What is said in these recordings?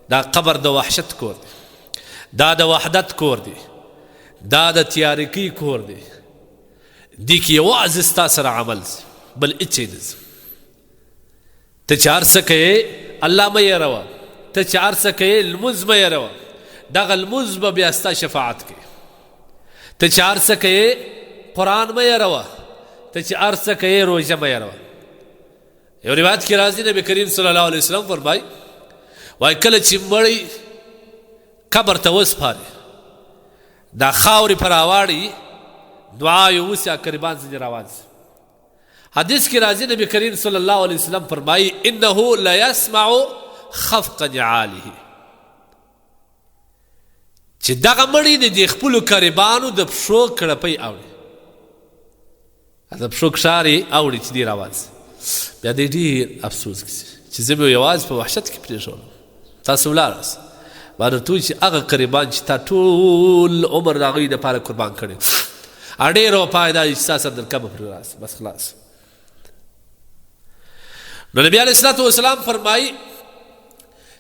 دا قبر د وحشت کور دی، دا د وحدت کور دی، دا د تیارکی کور دی. دی کې یوازې ستا سره عمل ځي، بل هېڅ شی نه ځي. ته چې هر څه کوې الله مه یېروه، ته چې هر څه کوې لمونځ مه یېروه، دغه لمونځ به بیا ستا شفاعت کوي. ته چې هر څه کوې قرآن مه یېروه، ته چې هر څه کوې روژه مه یېروه. یو روایت کې راځي نبی کریم صلی الله علیه وسلم فرمایي وایي کله چې مړی قبر ته وسپاري دا خاورې په راواړي دعا یې وسي قریبان ځینې روان سي. حدیث کې راځي نبی کریم صلی الله علیه وسلم فرمایي انه لا يسمع خفق نعاله چې دغه مړی د دې خپلو قریبانو د پښو کړپۍ اوري، د پښو کښارې اوري چې دی روان سي. بیا دی ډېر افسوس کړي چې زه به یوازې په وحشت کې پرېښودم، تاسو ولاړاست. ما درته وایي چې هغه قریبان چې تا ټول عمر د هغوی دپاره قربان کړی ډېر وفا دا چې ستا سره در کمه پرې راسي، بس خلاص. نو نبي علیه الصلاة والسلام فرمایي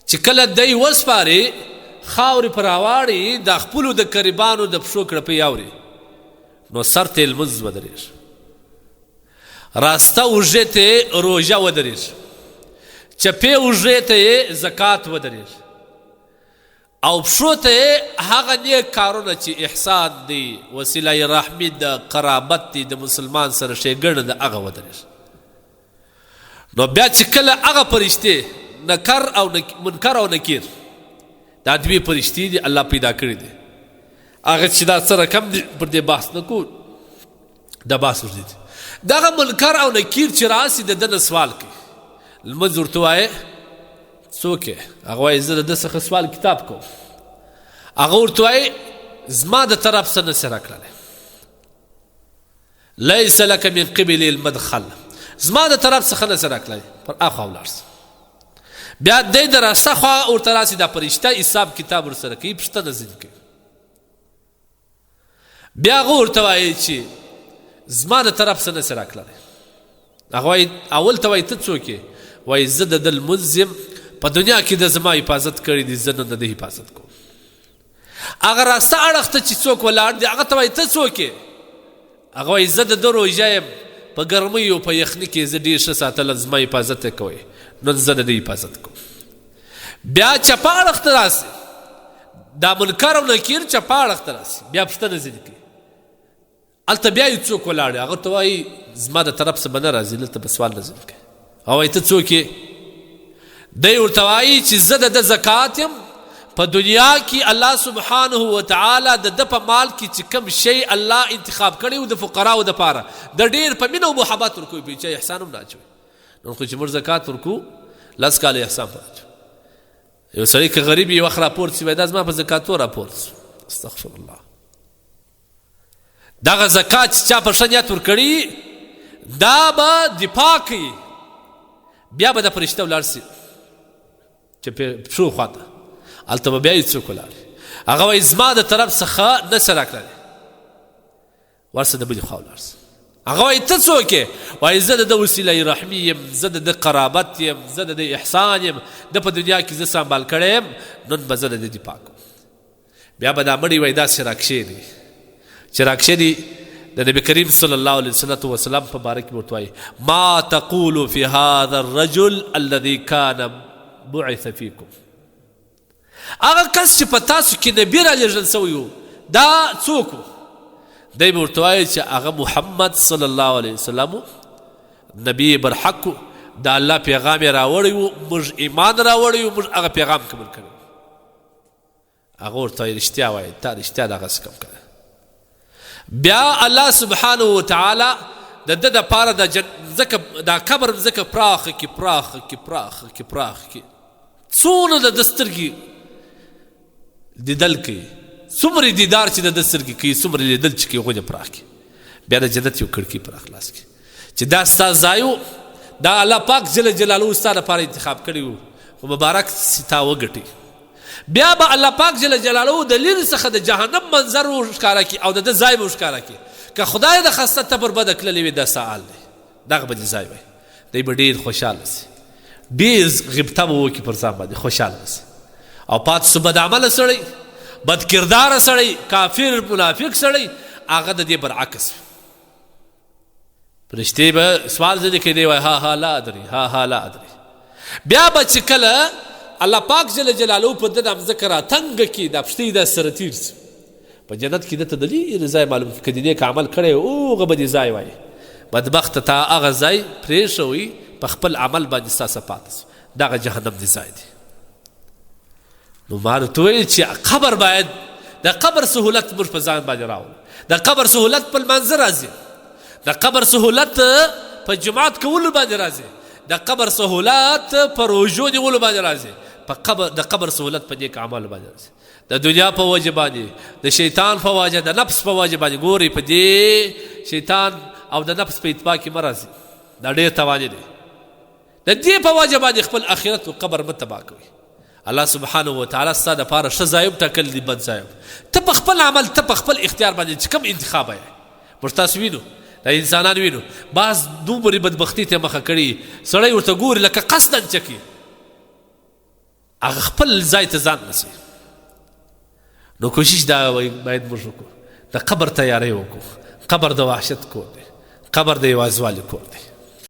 چې کله دی وسپارې خاورې په راواړي د خپلو د قریبانو د پښو کړپۍ اوري، نو سر ته یې لمونځ ودرېږي، راسته اوږې ته یې روژه ودرېږي، چپې اوږې ته یې زکات ودرېږي، او پښو ته یې هغه نیک کارونه چې احسان دی، وسیله رحمي ده، قرابت دی، د مسلمان سره ښېګڼه ده، هغه ودرېږي. نو بیا چې کله هغه فرشتې منکر او نکیر دا دوی فرشتې دي الله پیدا کړي دي، هغه چې دا څه رقم دي پر دې بحث نه کوو، دا بحث وږدي دي. دغه منکر او نکیر چې راسي د ده نه سوال کوي، لمونځ ورته وایې څوک یې؟ هغه وایي زه د ده څخه سوال کتاب کوم. هغه ورته وایي زما د طرف څه نه سې راکړلی، لیس لک من قبل المدخل، زما د طرف څخه نه سې راکړلی، پر اخوا ولاړ سه. بیا دی د راسته خوا ورته راسي دا فرشته حساب کتاب ورسره کوي، پوښتنه ځینې کوي. بیا هغه ورته وایي چې زما د طرف څه نه سې راکړلی. هغه وایي اول ته وایي ته څوک یې؟ وایي زه د ده لمونځ یم، په دنیا کې د زما حفاظت کړی دی، زه نن د ده حفاظت کوم. هغه راسته اړخ ته چې څوک ولاړ دی هغه ته وایي ته څوک یې؟ هغه وایي زه د ده روژه یم، په ګرمۍ او په یخني کې زه ډېر ښه ساتله، زما حفاظت یې کوئ، نن زه د ده حفاظت کوم. بیا چپه اړخ ته راسي دا منکر او نکیر، چپه اړخ ته راسي، بیا پوښتنه ځینې کوي. هلته بیا یې څوک ولاړ دی هغه ته وایي زما د طرف څه به نه راځي، دلته به سوال نه ځینې کوي. هغه وایي ته څوک یې؟ دی ورته وایي چې زه د ده زکات یم، په دنیا کې الله سبحانه وتعالی د ده په مال کې چې کوم شی الله انتخاب کړی و د فقراو دپاره د ډېر په مینه او محبت ورکوي، په چا احسان هم نه اچوي. نن خو چې موږ زکات ورکو 10 کاله احسان په اچوي. یو سړی که غریب یې وخت راپورت شي وایي دا زما په زکاتو راپورت شو، استغفر الله. دغه زکات چې چا په ښه نیت ورکړي دا به دفاع کوي. بیا به د فرشته ولاړ شي چې پښو خواته، هلته به بیا یې څوک ولاړ هغه وایي زما د طرف څخه نه څه راکړلی، ورسه د بلې خوا ولاړ شي. هغه وایي ته څوک یې؟ وایي زه د ده وسیله رحمي یم، زه د ده قرابت یم، زه د ده احسان یم، ده په دنیا کې زه سنبال کړی یم، نن به زه د ده دفاع کوم. بیا به دا مړی وایي داسې راکښېني چې راکښېني د نبی کریم صلی الله علیه وسلم په باره کې ورته وایي ما تقول فی هذا الرجل الذي كان بعث فیکم. هغه کس چې په تاسو کې نبي رالیږل سوی و دا څوک و؟ دی به ورته وایي چې هغه محمد صلی الله علیه وسلم نبي برحق و، د الله پیغام یې راوړی و، موږ ایمان راوړی و، موږ هغه پیغام قبول کړی. هغه ورته وایي رښتیا وایي، تا رښتیا دغسې کوم کړی. بیا الله سبحانه وتعالی د ده دپاره دا قبر مځکه پراخه کې پراخه کې پراخه کې پراخه کې څونه د ده سترګې لیدل کوي، څومره دیدار چې د ده سترګې کوي، څومره لیدل چې کوي غونې پراخ کړي. بیا د جنت یو کړکۍ پر خلاص کړي چې دا ستا ځای و، دا الله پاک جل جلاله ستا لپاره انتخاب کړی و، خو مبارک سي تا وګټي. بیا به الله پاک جل جلاله د لرې څخه د جهنم منظر ښکاره کړي او د ده ځای به ښکاره کړي. که خدای د خسته تبر بده کړلی وي دا سهال دی، دغه به دې ځای وی، دی به ډېر خوشحاله سي، ډېر غبطه به وکړي پر ځان باندې، خوشحاله به سي. او پاتې سو بد عمله سړی بد کرداره سړی کافر منافق سړی هغه د دې برعکس فرشتې به سوال ځینې کوي دی وایي ها ها لا ادري ها ها لا ادري بیا به چې کله الله پاک جل جلاله په ده دا مځکه راتنګه کړي دا پښتۍ دا سره تېر شي په جنت کې دته د لرې ځای معلوم که د نیک عمل کړی و هغه به دې ځای وایي بدبخته تا هغه ځای پرېښوئ په خپل عمل باندې ستا څه پاته شو دغه جهنم دې ځای دی نو ما ورته وویل چې قبر باید د قبر سهولت موږ په ځان باندې راولو د قبر سهولت په لمانځه راځي د قبر سهولت په جماعت کولو باندې راځي د قبر سهولت په روژو نیولو باندې راځي د قبر سهولت په نیک اعمالو باندې راځي د دنیا په وجه باندې د شیطان په وجه د نفس په وجه باندې ګوري په دې شیطان او د نفس په اتباع کې مه راځي دا ډېر تاواني دی د دې په وجه باندې خپل آخرت و قبر مه تباه کوي الله سبحانه وتعالی ستا دپاره ښه ځایب ټاکلی دی بد ځایب ته په خپل عمل ته په خپل اختیار باندې چې کوم انتخاب یې موږ تاسو وینو دا انسانان وینو بعض دومرې بدبختي ته مخه کړي سړی ورته ګوري لکه قصدا چکي هغه خپل ځای ته ځان رسوي نو کوشش دا باید موږ وکړو د قبر تیاری وکړو قبر د وحشت کور دی قبر د یوازیوالي کور دی